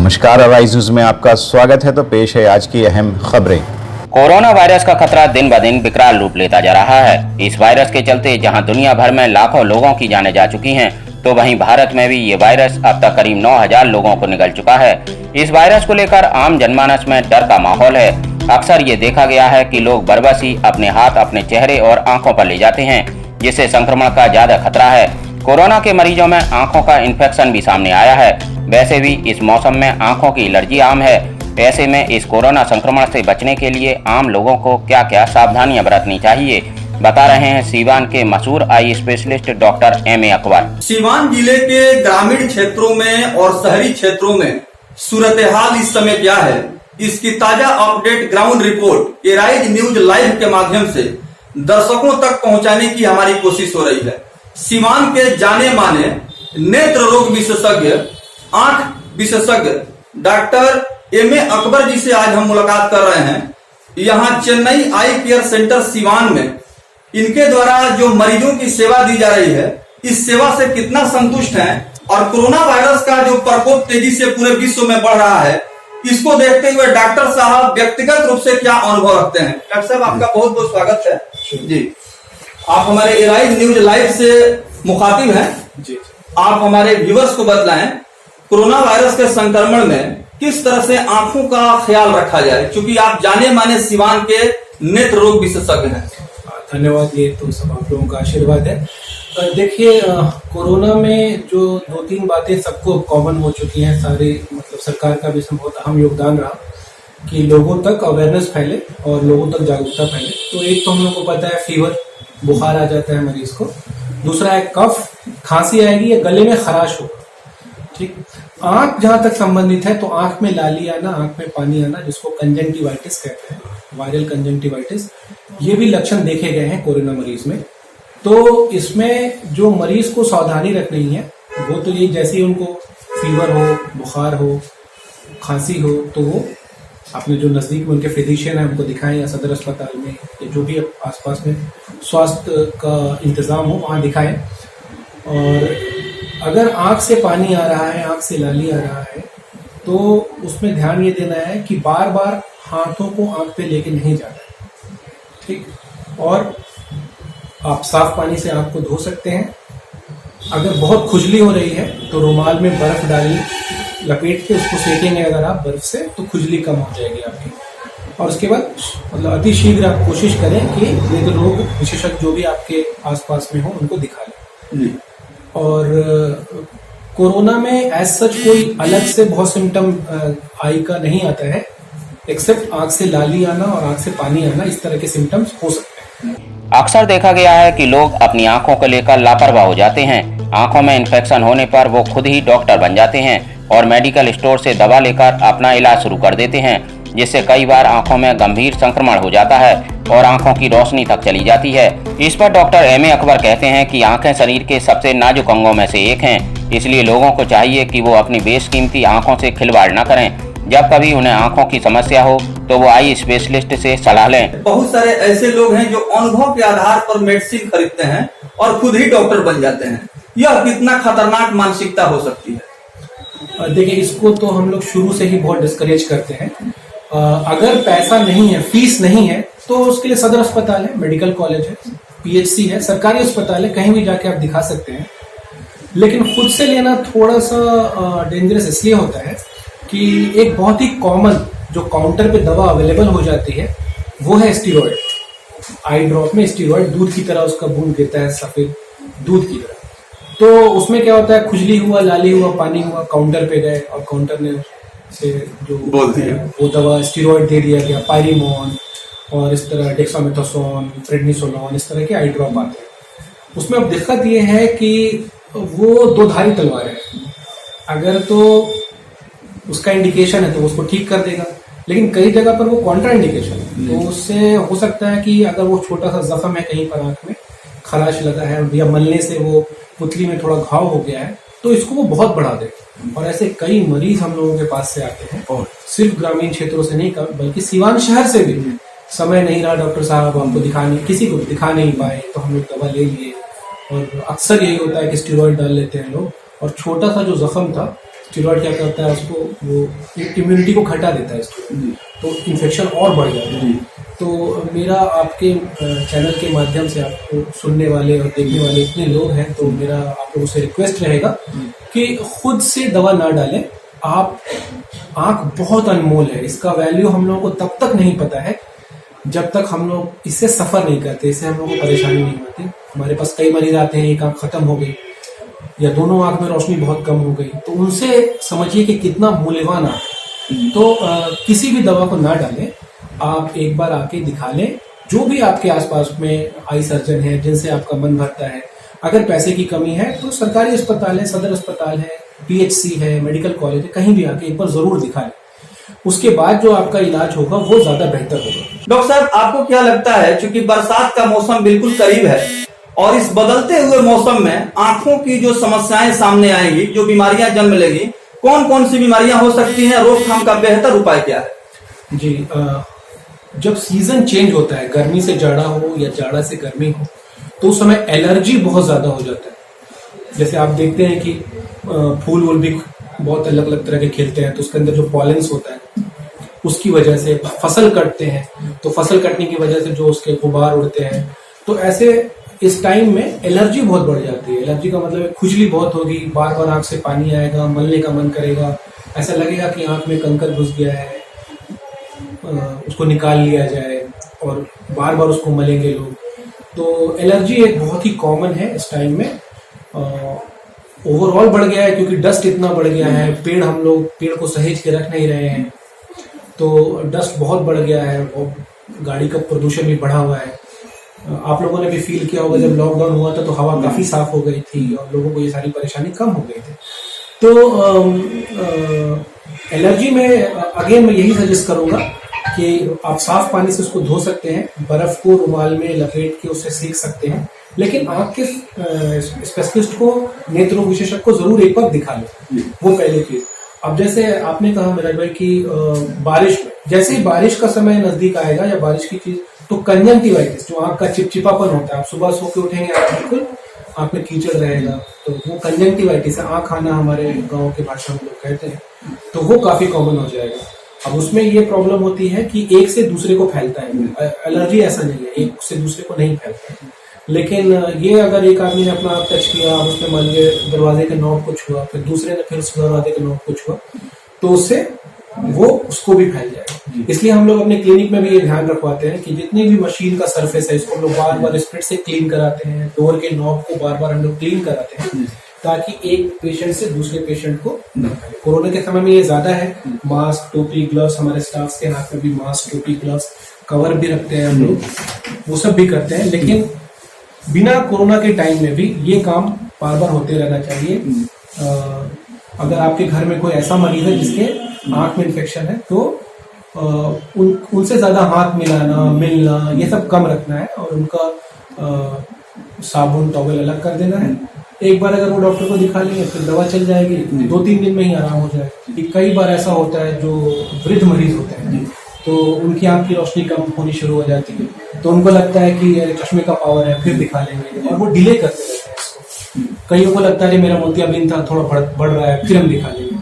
नमस्कार, arise news में आपका स्वागत है। तो पेश है आज की अहम खबरें। कोरोना वायरस का खतरा दिन ब दिन विकराल रूप लेता जा रहा है। इस वायरस के चलते जहां दुनिया भर में लाखों लोगों की जानें जा चुकी हैं, तो वहीं भारत में भी ये वायरस अब तक करीब 9000 लोगों को निगल चुका है। इस वायरस को लेकर आम जनमानस में डर का माहौल है। अक्सर ये देखा गया है कि लोग बरबसी अपने हाथ अपने चेहरे और आंखों पर ले जाते हैं, जिससे संक्रमण का ज्यादा खतरा है। कोरोना के मरीजों में आंखों का इन्फेक्शन भी सामने आया है। वैसे भी इस मौसम में आंखों की एलर्जी आम है। ऐसे में इस कोरोना संक्रमण से बचने के लिए आम लोगों को क्या क्या सावधानियां बरतनी चाहिए, बता रहे हैं सीवान के मशहूर eye specialist doctor M A. Akbar. Siwan जिले के ग्रामीण क्षेत्रों में और शहरी क्षेत्रों में सूरत हाल इस समय क्या है, इसकी ताजा update ground report arise news live के माध्यम से दर्शकों तक पहुंचाने की हमारी कोशिश हो रही है। सीवान के जाने माने नेत्र रोग विशेषज्ञ, आंख विशेषज्ञ डॉक्टर एम.ए. अकबर जी से आज हम मुलाकात कर रहे हैं। यहाँ चेन्नई आई केयर सेंटर सीवान में इनके द्वारा जो मरीजों की सेवा दी जा रही है, इस सेवा से कितना संतुष्ट हैं और कोरोना वायरस का जो प्रकोप तेजी से पूरे विश्व में बढ़ रहा है, इसको देखते हुए डॉक्टर साहब व्यक्तिगत रूप से क्या अनुभव रखते हैं। डॉक्टर साहब, आपका बहुत बहुत स्वागत है जी। आप हमारे एराइज न्यूज लाइव से मुखातिब हैं जी। आप हमारे व्यूअर्स को बतलाएं कोरोना वायरस के संक्रमण में किस तरह से आंखों का ख्याल रखा जाए, क्योंकि आप जाने माने सीवान के नेत्र रोग विशेषज्ञ हैं। धन्यवाद, ये तो सब आप लोगों का आशीर्वाद है। देखिए, कोरोना में जो 2-3 बातें सबको कॉमन हो चुकी हैं, सारे मतलब सरकार का भी इसमें बहुत अहम योगदान रहा कि लोगों तक अवेयरनेस फैले और लोगों तक जागरूकता फैले। तो एक तो हम लोग को पता है फीवर, बुखार आ जाता है मरीज को। दूसरा है कफ, खांसी आएगी या गले में खराश होगा। ठीक, आंख जहां तक संबंधित है तो आंख में लाली आना, आंख में पानी आना, जिसको कंजंक्टिवाइटिस कहते हैं, वायरल कंजंक्टिवाइटिस, ये भी लक्षण देखे गए हैं कोरोना मरीज में। तो इसमें जो मरीज को सावधानी रखनी है वो तो ये, जैसे ही उनको फीवर हो, बुखार हो, खांसी हो, तो वो अपने जो नजदीक में उनके फिजिशियन है उनको दिखाएं, या सदर अस्पताल में या जो भी आसपास में स्वास्थ्य का इंतजाम हो वहाँ दिखाएं। और अगर आंख से पानी आ रहा है, आंख से लाली आ रहा है, तो उसमें ध्यान ये देना है कि बार बार हाथों को आंख पे लेके नहीं जाना है। ठीक, और आप साफ पानी से आंख को धो सकते हैं। अगर बहुत खुजली हो रही है तो रुमाल में बर्फ डालिए, लपेट के उसको सेकेंगे अगर आप बर्फ से, तो खुजली कम हो जाएगी आपकी। और उसके बाद मतलब अति शीघ्र आप कोशिश करें कि नेत्र रोग विशेषज्ञ जो भी आपके आसपास में हो उनको दिखा लें। और कोरोना में एज सच कोई अलग से बहुत सिम्टम आई का नहीं आता है, एक्सेप्ट आंख से लाली आना और आंख से पानी आना, इस तरह के सिम्टम्स हो सकते हैं। अक्सर देखा गया है कि लोग अपनी आंखों को लेकर लापरवाह हो जाते हैं। आंखों में इन्फेक्शन होने पर वो खुद ही डॉक्टर बन जाते हैं और मेडिकल स्टोर से दवा लेकर अपना इलाज शुरू कर देते हैं, जिससे कई बार आंखों में गंभीर संक्रमण हो जाता है और आंखों की रोशनी तक चली जाती है। इस पर डॉक्टर एम.ए. अकबर कहते हैं कि आंखें शरीर के सबसे नाजुक अंगों में से एक हैं, इसलिए लोगों को चाहिए कि वो अपनी बेशकीमती आंखों से खिलवाड़ न करें। जब कभी उन्हें आंखों की समस्या हो तो वो आई स्पेशलिस्ट से सलाह लें। बहुत सारे ऐसे लोग हैं जो अनुभव के आधार पर मेडिसिन खरीदते हैं और खुद ही डॉक्टर बन जाते हैं। यह कितना खतरनाक मानसिकता हो सकती है। देखिए, इसको तो हम लोग शुरू से ही बहुत डिस्करेज करते हैं। अगर पैसा नहीं है, फीस नहीं है, तो उसके लिए सदर अस्पताल है, मेडिकल कॉलेज है, पीएचसी है, सरकारी अस्पताल है, कहीं भी जाके आप दिखा सकते हैं। लेकिन खुद से लेना थोड़ा सा डेंजरस इसलिए होता है कि एक बहुत ही कॉमन जो काउंटर पे दवा अवेलेबल हो जाती है वो है स्टीरॉयड। आई ड्रॉप में स्टीरॉयड दूध की तरह उसका बूंद गिरता है, सफेद दूध की तरह। तो उसमें क्या होता है, खुजली हुआ, लाली हुआ, पानी हुआ, काउंटर पे गए और काउंटर ने से जो बोल दिया वो दवा स्टीरॉयड दे दिया गया, पायरिमोन और इस तरह डेक्सामेथासोन, प्रेडनिसोलोन, इस तरह के आई ड्रॉप आते हैं। उसमें अब दिक्कत ये है कि वो दो धारी तलवार है। अगर तो उसका इंडिकेशन है तो उसको ठीक कर देगा, लेकिन कई जगह पर वो कॉन्ट्रा इंडिकेशन है, तो उससे हो सकता है कि अगर वो छोटा सा जख्म है कहीं पर, आंख में खराश लगा है या मलने से वो पुतली में थोड़ा घाव हो गया है, तो इसको वो बहुत बढ़ा दे। और ऐसे कई मरीज हम लोगों के पास से आते हैं, और सिर्फ ग्रामीण क्षेत्रों से नहीं बल्कि सीवान शहर से भी। समय नहीं रहा डॉक्टर साहब, हमको दिखाने, किसी को दिखा नहीं पाए, तो हम लोग दवा ले लिए। और अक्सर यही होता है कि स्टीरॉयड डाल लेते हैं लोग, और छोटा सा जो जख्म था स्टेरॉइड क्या करता है, उसको वो इम्यूनिटी को घटा देता है स्टेरॉइड, तो इन्फेक्शन और बढ़ जाता है। तो मेरा आपके चैनल के माध्यम से आपको सुनने वाले और देखने वाले इतने लोग हैं, तो मेरा आप लोगों से रिक्वेस्ट रहेगा कि खुद से दवा ना डालें। आप आँख बहुत अनमोल है, इसका वैल्यू हम लोगों को तब तक नहीं पता है जब तक हम लोग इससे सफ़र नहीं करते, इससे हम लोगों को परेशानी नहीं होती। हमारे पास कई मरीज आते हैं, एक आँख ख़त्म हो गई या दोनों आँख में रोशनी बहुत कम हो गई, तो उनसे समझिए कि कितना मूल्यवान आँख है। तो किसी भी दवा को ना डालें, आप एक बार आके दिखा लें। जो भी आपके आसपास में आई सर्जन है जिनसे आपका मन भरता है, अगर पैसे की कमी है तो सरकारी अस्पताल है, सदर अस्पताल है, पीएचसी है, मेडिकल कॉलेज है, कहीं भी आके एक बार जरूर दिखा लें। उसके बाद जो आपका इलाज होगा वो ज्यादा बेहतर होगा। डॉक्टर साहब, आपको क्या लगता है, चूंकि बरसात का मौसम बिल्कुल करीब है और इस बदलते हुए मौसम में आंखों की जो समस्याएं सामने आएंगी, जो बीमारियां जन्म लेंगी, कौन कौन सी बीमारियां हो सकती हैं, रोकथाम का बेहतर उपाय क्या है? जी, जब सीजन चेंज होता है, गर्मी से जाड़ा हो या जाड़ा से गर्मी हो, तो उस समय एलर्जी बहुत ज्यादा हो जाता है। जैसे आप देखते हैं कि फूल वूल भी बहुत अलग अलग तरह के खिलते हैं, तो उसके अंदर जो पॉलेंस होता है उसकी वजह से फसल कटते हैं, तो फसल कटने की वजह से जो उसके गुबार उड़ते हैं, तो ऐसे इस टाइम में एलर्जी बहुत बढ़ जाती है। एलर्जी का मतलब खुजली बहुत होगी, बार बार आंख से पानी आएगा, मलने का मन करेगा, ऐसा लगेगा कि आंख में कंकर घुस गया है, उसको निकाल लिया जाए, और बार बार उसको मलेंगे लोग। तो एलर्जी एक बहुत ही कॉमन है इस टाइम में। ओवरऑल बढ़ गया है क्योंकि डस्ट इतना बढ़ गया है, हम लोग पेड़ को सहेज के रख नहीं रहे हैं, तो डस्ट बहुत बढ़ गया है और गाड़ी का प्रदूषण भी बढ़ा हुआ है। आप लोगों ने भी फील किया होगा, जब लॉकडाउन हुआ था तो हवा काफी साफ हो गई थी और लोगों को ये सारी परेशानी कम हो गई थी। तो एलर्जी में अगेन मैं यही सजेस्ट करूंगा कि आप साफ पानी से उसको धो सकते हैं, बर्फ को रुमाल में लपेट के उससे सेक सकते हैं, लेकिन आँख के स्पेशलिस्ट को, नेत्र रोग विशेषज्ञ को जरूर एक बार दिखा लें, वो पहले चीज। अब जैसे आपने कहा मेरा भाई कि बारिश में, जैसे ही बारिश का समय नजदीक आएगा या बारिश की चीज, तो कंजंक्टिवाइटिस, जो आँख का चिपचिपापन होता है, आप सुबह सो के उठेंगे आप बिल्कुल आँख में कीचड़ रहेगा, तो वो कंजंक्टिवाइटिस है, आँख आना हमारे गाँव की भाषा में लोग कहते हैं, तो वो काफी कॉमन हो जाएगा। अब उसमें ये प्रॉब्लम होती है कि एक से दूसरे को फैलता है, एलर्जी ऐसा नहीं है, एक से दूसरे को नहीं फैलता है, लेकिन ये अगर एक आदमी ने अपना टच किया, उसने मान लीजिए दरवाजे के नॉब को छुआ, फिर दूसरे ने फिर उस दरवाजे के नॉब को छुआ, तो उससे वो उसको भी फैल जाएगा। इसलिए हम लोग अपने क्लिनिक में भी ये ध्यान रखवाते हैं कि जितनी भी मशीन का सरफेस है, इसको हम लोग बार बार स्प्रिट से क्लीन कराते हैं, डोर के नॉब को बार बार हम लोग क्लीन कराते हैं, ताकि एक पेशेंट से दूसरे पेशेंट को न फैले। कोरोना के समय में ये ज्यादा है, मास्क, टोपी, ग्लव्स, हमारे स्टाफ के हाथ में भी मास्क, टोपी, ग्लव्स, कवर भी रखते हैं हम लोग, वो सब भी करते हैं। लेकिन बिना कोरोना के टाइम में भी ये काम बार बार होते रहना चाहिए। अगर आपके घर में कोई ऐसा मरीज है जिसके आंख में इन्फेक्शन है, तो उनसे ज्यादा हाथ मिलाना, मिलना, ये सब कम रखना है, और उनका साबुन, टॉवल अलग कर देना है। एक बार अगर वो डॉक्टर को दिखा लेंगे फिर दवा चल जाएगी, 2-3 दिन में ही आराम हो जाएगा। कई बार ऐसा होता है जो वृद्ध मरीज होते हैं, तो उनकी आंख की रोशनी कम होनी शुरू हो जाती है, तो उनको लगता है कि चश्मे का पावर है, फिर दिखा लेंगे, और वो डिले करते रहते हैं इसको। कईयों को लगता है कि मेरा मोतियाबिंद था, थोड़ा बढ़ रहा है, फिर हम दिखा लेंगे।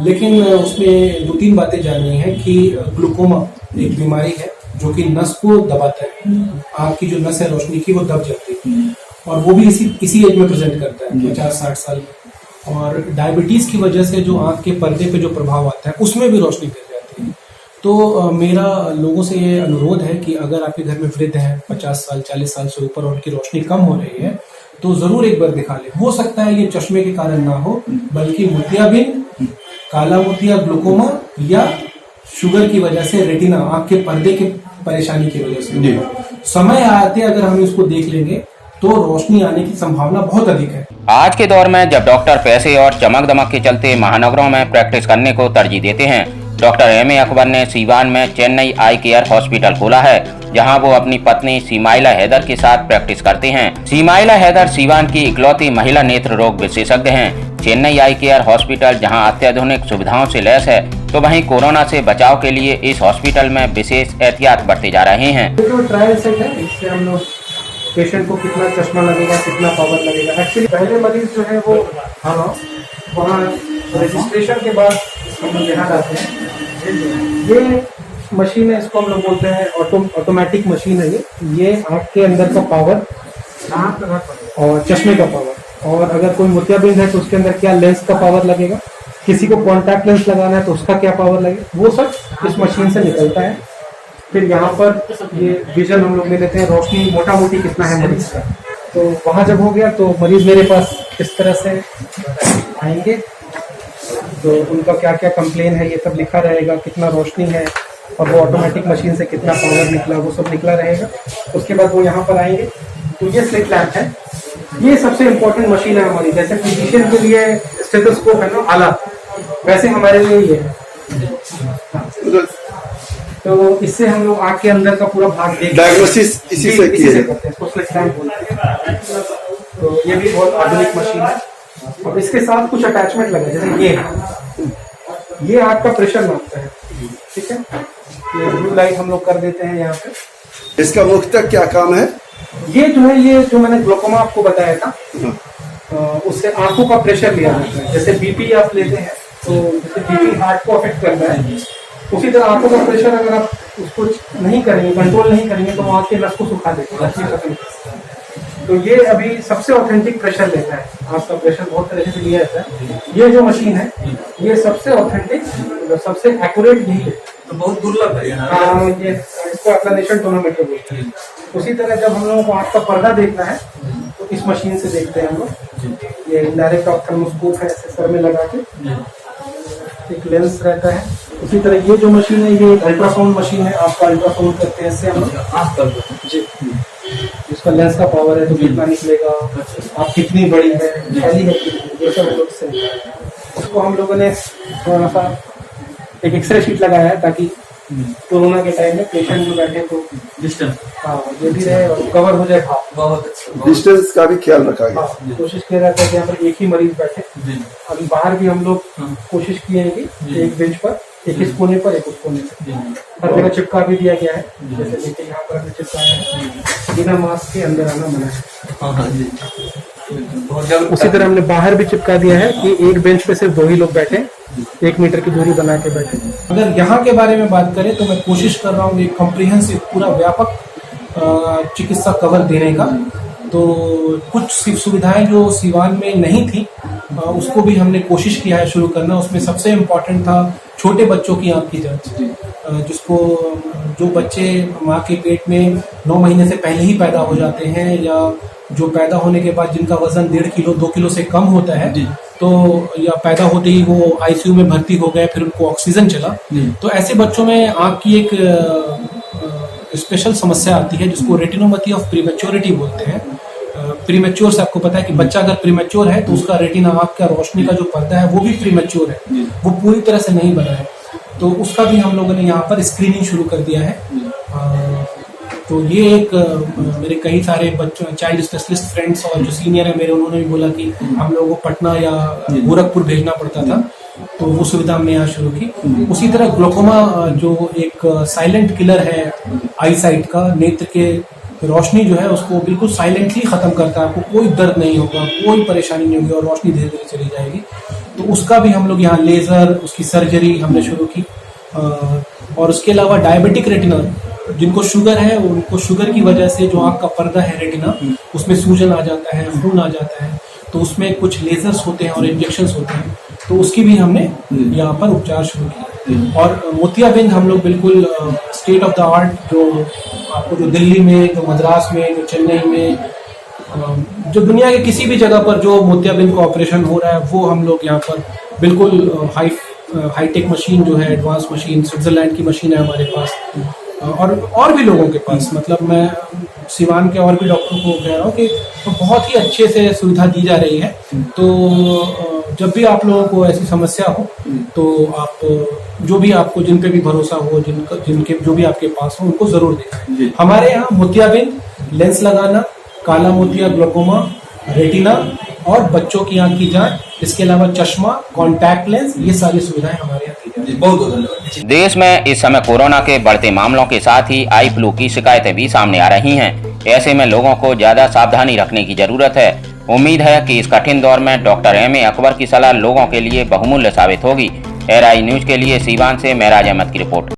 लेकिन उसमें 2-3 बातें जाननी है कि ग्लूकोमा एक बीमारी है जो कि नस को दबाता है, आंख की जो नस है रोशनी की, वो दब जाती है, और वो भी इसी एज में प्रेजेंट करता है, 50-60 साल में। और डायबिटीज की वजह से जो आंख के पर्दे पे जो प्रभाव आता है, उसमें भी रोशनी गिर जाती है। तो मेरा लोगों से ये अनुरोध है कि अगर आपके घर में वृद्ध है 50 साल 40 साल से ऊपर और उनकी रोशनी कम हो रही है, तो जरूर एक बार दिखा ले। हो सकता है ये चश्मे के कारण ना हो, बल्कि मोतियाबिंद, काला मोतिया, ग्लूकोमा, या शुगर की वजह से, रेटिना, आंख के पर्दे की परेशानी की वजह से। समय आते अगर हम इसको देख लेंगे तो रोशनी आने की संभावना बहुत अधिक है। आज के दौर में जब डॉक्टर पैसे और चमक दमक के चलते महानगरों में प्रैक्टिस करने को तरजीह देते हैं, डॉक्टर एम.ए. अकबर ने सीवान में चेन्नई आई केयर हॉस्पिटल खोला है, जहां वो अपनी पत्नी सीमाइला हैदर के साथ प्रैक्टिस करते हैं। सीमाइला हैदर सीवान की इकलौती महिला नेत्र रोग विशेषज्ञ हैं। चेन्नई आई केयर हॉस्पिटल जहां अत्याधुनिक सुविधाओं से लैस है, तो वहीं कोरोना से बचाव के लिए इस हॉस्पिटल में विशेष एहतियात बरते जा रहे हैं। ट्रायल सेट है, इससे हम लोग पेशेंट को कितना चश्मा लगेगा, कितना पावर लगेगा। एक्चुअली पहले मरीज जो है वो हम वहाँ रजिस्ट्रेशन के बाद हम लोग यहाँ आते हैं। ये मशीन है, इसको हम लोग बोलते हैं ऑटोमेटिक मशीन है। ये आँख के अंदर का पावर और चश्मे का पावर, और अगर कोई मोतियाबिंद है तो उसके अंदर क्या लेंस का पावर लगेगा, किसी को कॉन्टैक्ट लेंस लगाना है तो उसका क्या पावर लगेगा, वो सब इस मशीन से निकलता है। फिर यहाँ पर ये विजन हम लोग ले लेते हैं, रोशनी मोटा मोटी कितना है मरीज का। तो वहाँ जब हो गया तो मरीज मेरे पास इस तरह से आएंगे, तो उनका क्या क्या कंप्लेन है ये सब लिखा रहेगा, कितना रोशनी है और वो ऑटोमेटिक मशीन से कितना पावर निकला वो सब निकला रहेगा। उसके बाद वो यहाँ पर आएंगे। तो ये स्लिट लैम्प है, ये सबसे इम्पोर्टेंट मशीन है हमारी। जैसे फिजिशियन के लिए स्टेथोस्कोप है ना आला, वैसे हमारे लिए ये है। तो इससे हम लोग आँख के अंदर का पूरा भाग देख डायग्नोसिस इसी से करते हैं, इसको स्लिट लैम्प बोलते हैं। तो ये भी बहुत आधुनिक मशीन है। और इसके साथ कुछ अटैचमेंट लगे, जैसे ये आँख का प्रेशर नापता है, ठीक है। ये ब्लू लाइट हम लोग कर देते हैं यहाँ पे। इसका मुख्यतः क्या काम है? ये जो है, ये जो मैंने ग्लोकोमा आपको बताया था, उससे आंखों का प्रेशर लिया जाता है। जैसे बीपी आप लेते हैं तो जैसे बीपी हार्ट को अफेक्ट करता है, उसी तरह आंखों का प्रेशर अगर आप उसको नहीं करेंगे, कंट्रोल नहीं करेंगे तो आँख के नस को सुखा देते हैं। तो ये अभी सबसे ऑथेंटिक प्रेशर लेता है। आँख का प्रेशर बहुत तरह से लिया जाता है। ये जो मशीन है ये सबसे ऑथेंटिक, सबसे एक्यूरेट यही है। तो बहुत दुर्लभ है ये इसको एक्सप्लेनेशन टोनोमीटर बोलते हैं। उसी तरह जब हम लोगों को आँख का पर्दा देखना है तो इस मशीन से देखते हैं हम लोग। ये डायरेक्ट ऑप्थेल्मोस्कोप है, ऐसे सर में लगा के एक लेंस रहता है। उसी तरह ये जो मशीन है ये अल्ट्रासाउंड मशीन है, आपका अल्ट्रासाउंड करते हैं इससे हम लोग जी। इसका लेंस का पावर है तो कितना निकलेगा, आप कितनी बड़ी है, फैली है कितनी, ये सब हम लोग से। उसको हम लोगों ने थोड़ा सा एक एक्सरे शीट लगाया है ताकि कोरोना के टाइम में पेशेंट जो बैठे तो डिस्टेंस ये भी रहे और कवर हो जाए। बहुत अच्छा। डिस्टेंस का भी ख्याल रखा गया। कोशिश किया जाता है कि यहाँ पर एक ही मरीज बैठे। अभी बाहर भी हम लोग कोशिश किए हैं कि एक बेंच पर, एक इस कोने पर, एक उस कोने पर, हर जगह चिपका भी दिया गया है। जैसे देखिए यहाँ पर हमने चिपकाया है, बिना मास्क के अंदर आना मना है। उसी तरह हमने बाहर भी चिपका दिया है कि एक बेंच पे सिर्फ 2 ही लोग बैठे, 1 मीटर की दूरी बना के बैठे। अगर यहाँ के बारे में बात करें तो मैं कोशिश कर रहा हूँ एक कॉम्प्रिहेंसिव पूरा व्यापक चिकित्सा कवर देने का। तो कुछ सुविधाएं जो सिवान में नहीं थी उसको भी हमने कोशिश किया है शुरू करना। उसमें सबसे इम्पोर्टेंट था छोटे बच्चों की आँख की जांच, जिसको जो बच्चे माँ के पेट में 9 महीने से पहले ही पैदा हो जाते हैं, या जो पैदा होने के बाद जिनका वजन 1.5 किलो 2 किलो से कम होता है, तो या पैदा होते ही वो आईसीयू में भर्ती हो गए, फिर उनको ऑक्सीजन चला, तो ऐसे बच्चों में आँख की एक स्पेशल समस्या आती है जिसको रेटिनोपैथी ऑफ प्रीमेच्योरिटी बोलते हैं। प्रीमेच्योर से आपको पता है कि बच्चा अगर प्रीमेच्योर है तो उसका रेटिना, आँख का रोशनी का जो पर्दा है वो भी प्रीमेच्योर है, वो पूरी तरह से नहीं बना है। तो उसका भी हम लोगों ने यहाँ पर स्क्रीनिंग शुरू कर दिया है। तो ये एक मेरे कई सारे बच्चों, चाइल्ड स्पेशलिस्ट फ्रेंड्स और जो सीनियर है मेरे, उन्होंने भी बोला कि हम लोगों को पटना या गोरखपुर भेजना पड़ता था, तो वो सुविधा हमने यहाँ शुरू की। उसी तरह ग्लोकोमा जो एक साइलेंट किलर है आई साइट का, नेत्र के रोशनी जो है उसको बिल्कुल साइलेंटली ख़त्म करता है। आपको कोई दर्द नहीं होगा, कोई परेशानी नहीं होगी और रोशनी धीरे धीरे चली जाएगी। तो उसका भी हम लोग यहाँ लेज़र, उसकी सर्जरी हमने शुरू की। और उसके अलावा डायबिटिक रेटिना, जिनको शुगर है उनको शुगर की वजह से जो आँख का पर्दा है रेटिना, उसमें सूजन आ जाता है, खून आ जाता है, तो उसमें कुछ लेजर्स होते हैं और इंजेक्शंस होते हैं, तो उसकी भी हमने यहाँ पर उपचार शुरू किया। और मोतियाबिंद हम लोग बिल्कुल स्टेट ऑफ द आर्ट, जो आपको जो दिल्ली में, जो मद्रास में, जो चेन्नई में, जो दुनिया के किसी भी जगह पर जो मोतियाबिंद का ऑपरेशन हो रहा है वो हम लोग यहाँ पर बिल्कुल हाईटेक मशीन जो है, एडवांस मशीन, स्विट्जरलैंड की मशीन है हमारे पास, और भी लोगों के पास, मतलब मैं सिवान के और भी डॉक्टरों को कह रहा हूँ कि तो बहुत ही अच्छे से सुविधा दी जा रही है। तो जब भी आप लोगों को ऐसी समस्या हो तो आप जो भी आपको, जिन पे भी भरोसा हो, जिनके जो भी आपके पास हो, उनको जरूर दिखाएं। हमारे यहाँ मोतियाबिंद, लेंस लगाना, काला मोतिया, ग्लोकोमा, रेटिना और बच्चों की आँख की जांच, इसके अलावा चश्मा, कॉन्टैक्ट लेंस, ये सारी सुविधाएं हमारे यहाँ दी जाती हैं। बहुत बहुत धन्यवाद। देश में इस समय कोरोना के बढ़ते मामलों के साथ ही आई फ्लू की शिकायतें भी सामने आ रही हैं। ऐसे में लोगों को ज्यादा सावधानी रखने की जरूरत है। उम्मीद है कि इस कठिन दौर में डॉक्टर एम.ए. अकबर की सलाह लोगों के लिए बहुमूल्य साबित होगी। एआरआई न्यूज के लिए सीवान से महराज अहमद की रिपोर्ट।